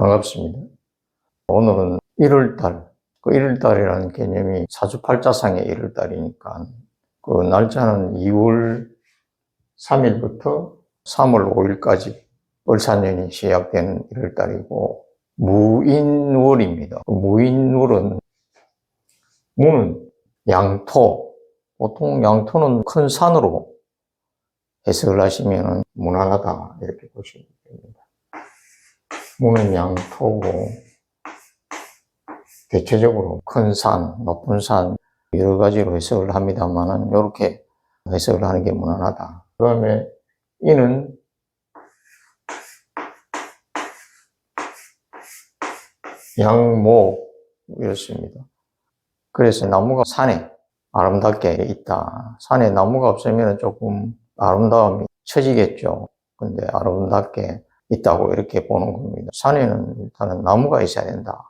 반갑습니다. 오늘은 1월달, 그 1월달이라는 개념이 사주팔자상의 1월달이니까 그 날짜는 2월 3일부터 3월 5일까지 을사년이 시작되는 1월달이고 무인월입니다. 그 무인월은 무는 양토, 보통 양토는 큰 산으로 해석을 하시면 무난하다 이렇게 보시면 됩니다. 무는 양토고 대체적으로 큰 산, 높은 산 여러 가지로 해석을 합니다만은 이렇게 해석을 하는 게 무난하다. 그 다음에 이는 양목이었습니다. 그래서 나무가 산에 아름답게 있다. 산에 나무가 없으면 조금 아름다움이 처지겠죠. 근데 아름답게 있다고 이렇게 보는 겁니다. 산에는 일단은 나무가 있어야 된다.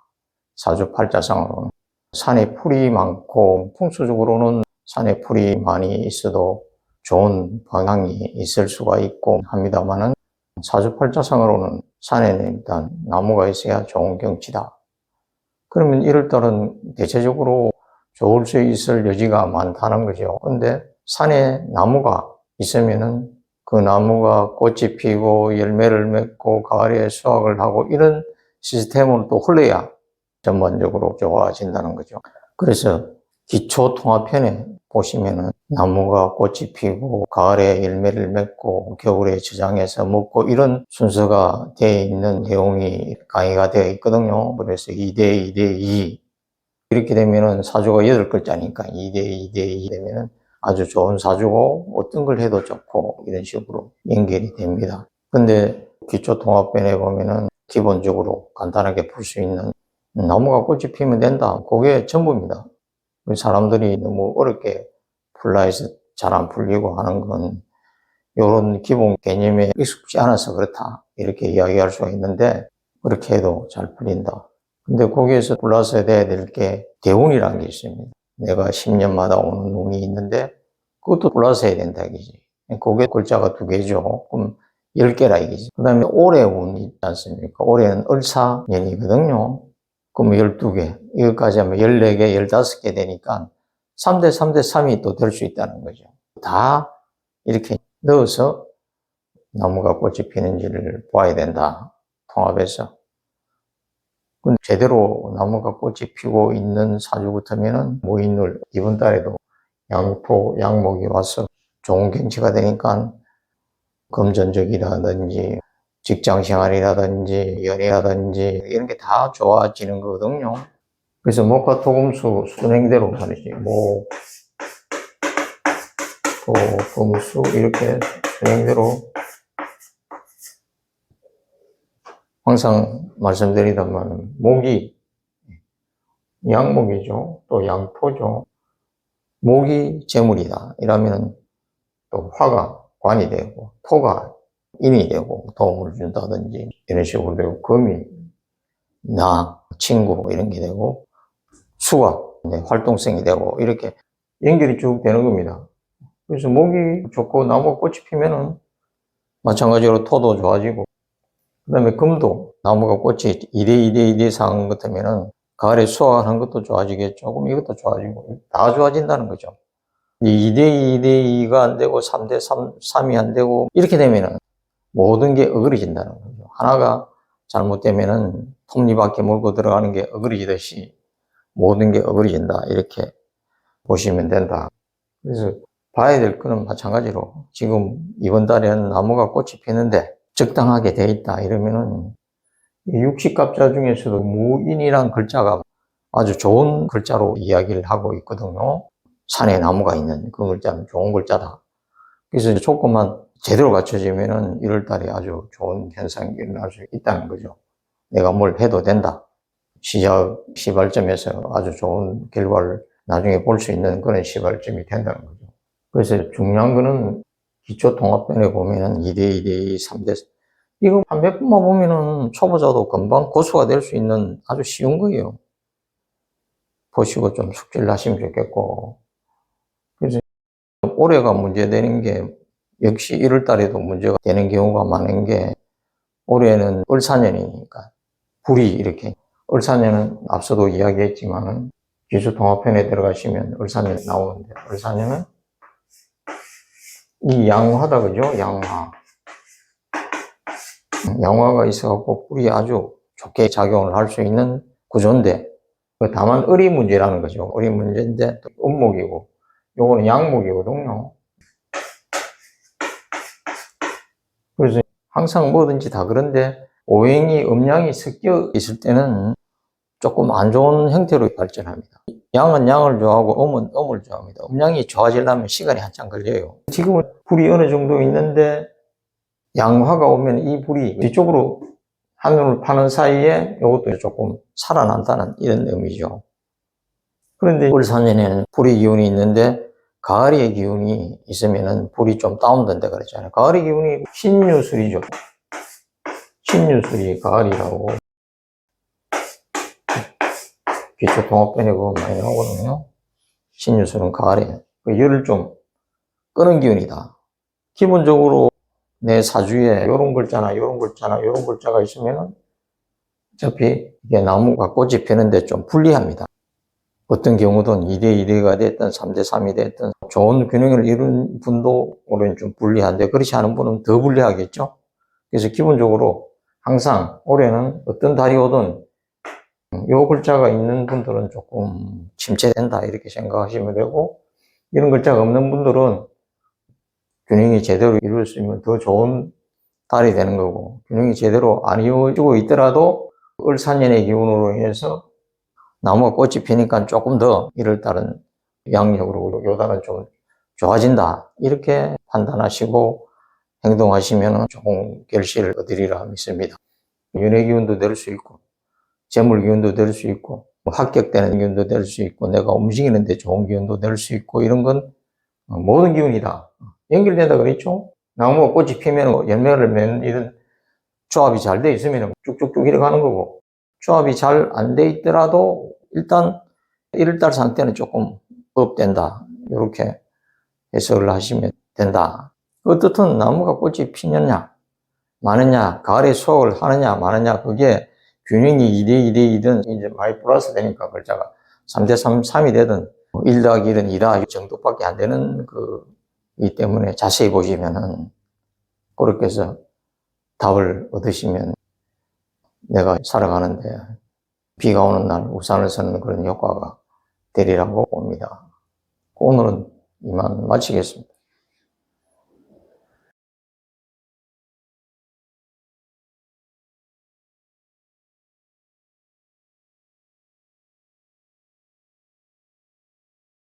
사주팔자상으로는. 산에 풀이 많고 풍수적으로는 산에 풀이 많이 있어도 좋은 방향이 있을 수가 있고 합니다만은 사주팔자상으로는 산에는 일단 나무가 있어야 좋은 경치다. 그러면 1월달은 대체적으로 좋을 수 있을 여지가 많다는 거죠. 근데 산에 나무가 있으면은 그 나무가 꽃이 피고 열매를 맺고 가을에 수확을 하고 이런 시스템으로 또 흘러야 전반적으로 좋아진다는 거죠. 그래서 기초통합편에 보시면은 나무가 꽃이 피고 가을에 열매를 맺고 겨울에 저장해서 먹고 이런 순서가 되어 있는 내용이 강의가 되어 있거든요. 그래서 2대 2대 2 이렇게 되면은 사주가 8글자니까 2대 2대 2 되면은 아주 좋은 사주고 어떤 걸 해도 좋고 이런 식으로 연결이 됩니다. 근데 기초통합편에 보면은 기본적으로 간단하게 풀 수 있는 나무가 꽃이 피면 된다. 그게 전부입니다. 사람들이 너무 어렵게 풀라 해서 잘 안 풀리고 하는 건 이런 기본 개념에 익숙지 않아서 그렇다. 이렇게 이야기할 수가 있는데 그렇게 해도 잘 풀린다. 근데 거기에서 골라서 돼야 될 게 대운이라는 게 있습니다. 내가 10년마다 오는 운이 있는데 그것도 골라서 해야 된다 이거지. 그게 글자가 2개죠. 그럼 10개라 이거지. 그 다음에 올해 운이 있지 않습니까? 올해는 을사년이거든요. 그럼 12개. 이것까지 하면 14개, 15개 되니까 3대 3대 3이 또 될 수 있다는 거죠. 다 이렇게 넣어서 나무가 꽃이 피는지를 봐야 된다. 통합해서. 근데 제대로 나무가 꽃이 피고 있는 사주부터면은 무인월 이번 달에도 양토, 양목이 와서 좋은 경치가 되니까 금전적이라든지 직장 생활이라든지 연애라든지 이런 게 다 좋아지는 거거든요. 그래서 목화 토금수 순행대로 말이지. 목, 토, 금수 이렇게 순행대로 항상 말씀드리다만 목이 양목이죠. 또 양토죠. 목이 재물이다. 이러면 또 화가 관이 되고 토가 인이 되고 도움을 준다든지 이런 식으로 되고 금이 나, 친구 이런 게 되고 수가 활동성이 되고 이렇게 연결이 쭉 되는 겁니다. 그래서 목이 좋고 나무가 꽃이 피면은 마찬가지로 토도 좋아지고 그 다음에 금도 나무가 꽃이 2대 2대 2대 상 같으면은 가을에 수확하는 것도 좋아지겠죠. 그럼 이것도 좋아지고 다 좋아진다는 거죠. 2대 2대 2가 안 되고 3대 3이 안 되고 이렇게 되면은 모든 게 어그러진다는 거죠. 하나가 잘못되면은 톱니바퀴 몰고 들어가는 게 어그러지듯이 모든 게 어그러진다. 이렇게 보시면 된다. 그래서 봐야 될 거는 마찬가지로 지금 이번 달에는 나무가 꽃이 피는데 적당하게 돼 있다. 이러면은 60갑자 중에서도 무인이란 글자가 아주 좋은 글자로 이야기를 하고 있거든요. 산에 나무가 있는 그 글자는 좋은 글자다. 그래서 이제 조금만 제대로 갖춰지면은 1월 달에 아주 좋은 현상이 일어날 수 있다는 거죠. 내가 뭘 해도 된다. 시발점에서 아주 좋은 결과를 나중에 볼 수 있는 그런 시발점이 된다는 거죠. 그래서 중요한 거는 기초통합편에 보면은 2대 2대 2, 3대 이거 한 몇 번만 보면은 초보자도 금방 고수가 될 수 있는 아주 쉬운 거예요. 보시고 좀 숙지를 하시면 좋겠고. 그래서 올해가 문제되는 게 역시 1월 달에도 문제가 되는 경우가 많은 게 올해는 을사년이니까 불이 이렇게, 을사년은 앞서도 이야기했지만 기수통합편에 들어가시면 을사년이 나오는데, 을사년은 이 양화다, 그죠? 양화. 양화가 있어갖고 불이 아주 좋게 작용을 할 수 있는 구조인데, 다만 을이 문제라는 거죠. 을이 문제인데 또 음목이고, 요거는 양목이거든요. 그래서 항상 뭐든지 다 그런데 오행이 음양이 섞여 있을 때는 조금 안 좋은 형태로 발전합니다. 양은 양을 좋아하고 음은 음을 좋아합니다. 음양이 좋아지려면 시간이 한참 걸려요. 지금은 불이 어느 정도 있는데 양화가 오면 이 불이 뒤쪽으로 하늘을 파는 사이에 이것도 조금 살아난다는 이런 의미죠. 그런데 을사년에는 불의 기운이 있는데 가을의 기운이 있으면은 불이 좀 다운된다 그랬잖아요. 가을의 기운이 신유술이죠. 신유술이 가을이라고. 기초통합변에 그거 많이 나오거든요. 신유술은 가을에 그 열을 좀 끄는 기운이다. 기본적으로 내 사주에 요런 글자나 요런 글자나 요런 글자가 있으면은 어차피 이게 나무가 꽃이 피는데 좀 불리합니다. 어떤 경우든 2대2대가 됐든 3대3이 됐든 좋은 균형을 이룬 분도 올해는 좀 불리한데, 그렇지 않은 분은 더 불리하겠죠. 그래서 기본적으로 항상 올해는 어떤 달이 오든 요 글자가 있는 분들은 조금 침체된다 이렇게 생각하시면 되고, 이런 글자가 없는 분들은 균형이 제대로 이루어질 수 있으면 더 좋은 달이 되는 거고, 균형이 제대로 안 이루어지고 있더라도 을사년의 기운으로 인해서 나무가 꽃이 피니까 조금 더 1월달은 양력으로 요 달은 좀 좋아진다 이렇게 판단하시고 행동하시면 좋은 결실을 얻으리라 믿습니다. 연애 기운도 낼 수 있고 재물 기운도 낼 수 있고 합격되는 기운도 낼 수 있고 내가 움직이는데 좋은 기운도 낼 수 있고, 이런 건 모든 기운이다 연결된다 그랬죠. 나무가 꽃이 피면 열매를 맺는 이런 조합이 잘 돼 있으면 쭉쭉쭉 이렇게 가는 거고, 조합이 잘 안 돼 있더라도 일단 1월달 상태는 조금 업된다 이렇게 해석을 하시면 된다. 어떻든 나무가 꽃이 피느냐 마느냐, 가을에 수확을 하느냐 마느냐, 그게 균형이 2대2대2든 이제 많이 플러스 되니까 글자가 3대3, 3이 되든 1 더하기 1은 2다 정도밖에 안 되는 이 때문에 자세히 보시면은 그렇게 해서 답을 얻으시면 내가 살아가는데 비가 오는 날 우산을 쓰는 그런 효과가 되리라고 봅니다. 오늘은 이만 마치겠습니다.